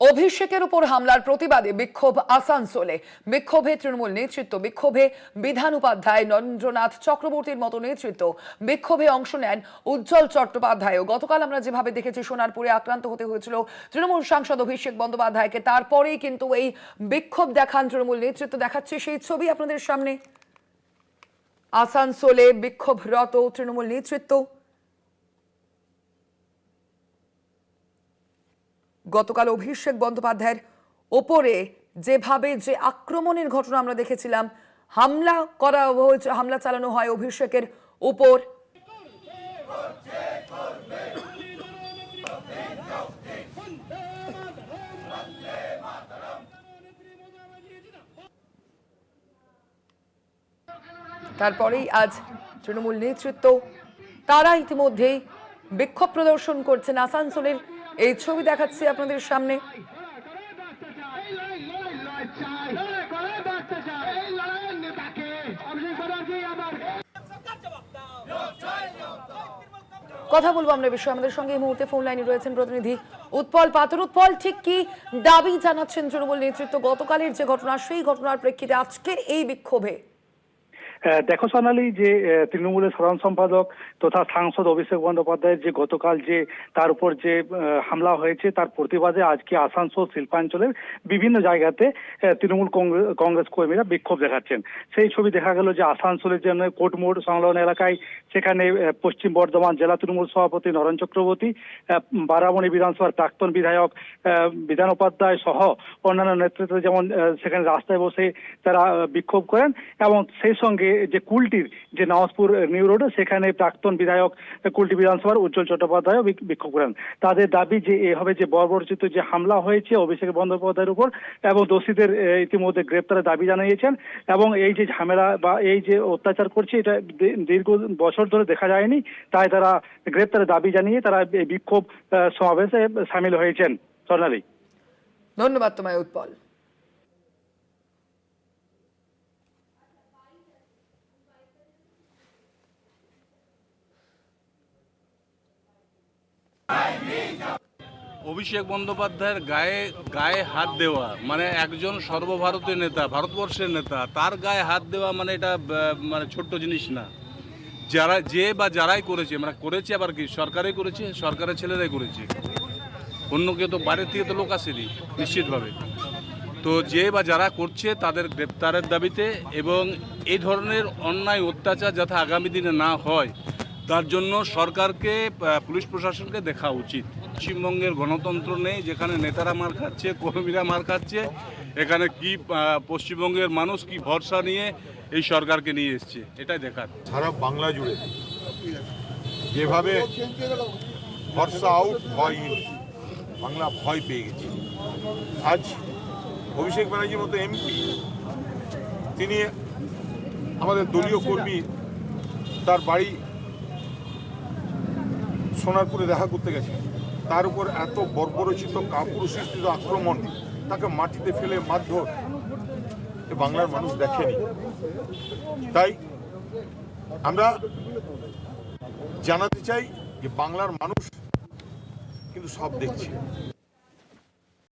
অভিষেকের উপর হামলার প্রতিবাদে বিক্ষোভ আসানসোলে। বিক্ষোভে তৃণমূল নেতৃত্ব, বিক্ষোভে বিধান উপাধ্যায় নরেন্দ্রনাথ চক্রবর্তীর মতো নেতৃত্ব, বিক্ষোভে অংশ নেন উজ্জ্বল চট্টোপাধ্যায়ও। গতকাল আমরা যেভাবে দেখেছি সোনারপুরে আক্রান্ত হতে হয়েছিল তৃণমূল সাংসদ অভিষেক বন্দ্যোপাধ্যায়কে, তারপরেই কিন্তু এই বিক্ষোভ দেখান তৃণমূল নেতৃত্ব। দেখাচ্ছে সেই ছবি আপনাদের সামনে। আসানসোলে বিক্ষোভরত তৃণমূল নেতৃত্ব। গতকাল অভিষেক বন্দ্যোপাধ্যায়ের ওপরে যেভাবে যে আক্রমণের ঘটনা আমরা দেখেছিলাম, হামলা চালানো হয় অভিষেকের উপর। তারপরেই আজ তৃণমূল নেতৃত্ব তারা ইতিমধ্যেই বিক্ষোভ প্রদর্শন করছেন। আসানসোলের এই ছবি দেখাচ্ছি আপনাদের সামনে। কথা বলবো আমরা বিষয়ে। আমাদের সঙ্গে এই মুহূর্তে ফোন লাইনে রয়েছেন প্রতিনিধি উৎপল পাথর। উৎপল, ঠিক কি দাবি জানাচ্ছেন তৃণমূল নেতৃত্ব গতকালের যে ঘটনা, সেই ঘটনার প্রেক্ষিতে আজকের এই বিক্ষোভে? দেখো সোনালী, যে তৃণমূলের সাধারণ সম্পাদক তথা সাংসদ অভিষেক বন্দ্যোপাধ্যায়ের যে গতকাল যে তার উপর যে হামলা হয়েছে, তার প্রতিবাদে আজকে আসানসোল শিল্পাঞ্চলের বিভিন্ন জায়গাতে তৃণমূল কংগ্রেস কর্মীরা বিক্ষোভ দেখাচ্ছেন। সেই ছবি দেখা গেল যে আসানসোলের জন্য কোর্টমোড় সংলগ্ন এলাকায়, সেখানে পশ্চিম বর্ধমান জেলা তৃণমূল সভাপতি নরেন চক্রবর্তী, বারাবণী বিধানসভার প্রাক্তন বিধায়ক বিধান উপাধ্যায় সহ অন্যান্য নেতৃত্ব যেমন সেখানে রাস্তায় বসে তারা বিক্ষোভ করেন। এবং সেই সঙ্গে যে কুলটির যে নওয়াজপুর নিউ রোড, সেখানে প্রাক্তন বিধায়ক কুলটি বিধানসভার উজ্জ্বল চট্টোপাধ্যায় বিক্ষোভ করেন। তাদের দাবি যে এভাবে যে বর্বরচিত যে হামলা হয়েছে অভিষেক বন্দ্যোপাধ্যায়ের উপর, এবং দোষীদের ইতিমধ্যে গ্রেপ্তারের দাবি জানিয়েছেন। এবং এই যে ঝামেলা বা এই যে অত্যাচার করছে, এটা দীর্ঘ বছর ধরে দেখা যায়নি, তাই তারা গ্রেপ্তারের দাবি জানিয়ে তারা এই বিক্ষোভ সমাবেশে সামিল হয়েছেন। সোনালী, ধন্যবাদ তোমায় উৎপল। অভিষেক বন্দ্যোপাধ্যায়ের গায়ে হাত দেওয়া মানে একজন সর্বভারতীয় নেতা, ভারতবর্ষের নেতা, তার গায়ে হাত দেওয়া মানে এটা মানে ছোট্ট জিনিস না। যারাই করেছে, মানে করেছে আবার কি সরকারই করেছে, সরকারের ছেলেরাই করেছে, অন্য কেউ তো বাইরের থেকে তো লোক আসেনি নিশ্চিতভাবে। তো যারা করছে তাদের গ্রেপ্তারের দাবিতে, এবং এই ধরনের অন্যায় অত্যাচার যাতে আগামী দিনে না হয় তার জন্য সরকারকে, পুলিশ প্রশাসনকে দেখা উচিত। পশ্চিমবঙ্গের গণতন্ত্র নেই, যেখানে নেতারা মার খাচ্ছে, কর্মীরা মার খাচ্ছে। এখানে কি পশ্চিমবঙ্গের মানুষ কি ভরসা নিয়ে এই সরকারকে নিয়ে এসছে, এটাই দেখার। সারা বাংলা জুড়ে যেভাবে ভরসা আউট, ভয়হীন, বাংলা ভয় পেয়ে গেছে। আজ অভিষেক ব্যানার্জির মতো এমপি, তিনি আমাদের দলীয় কর্মী, তার বাড়ি সোনারপুরে দেখা করতে গেছে, তার উপর এত বর্বরচিত কাপুরুষিত আক্রমণ, তাকে মাটিতে ফেলে মারধর, বাংলার মানুষ দেখেনি। তাই আমরা জানাতে চাই যে বাংলার মানুষ কিন্তু সব দেখছে।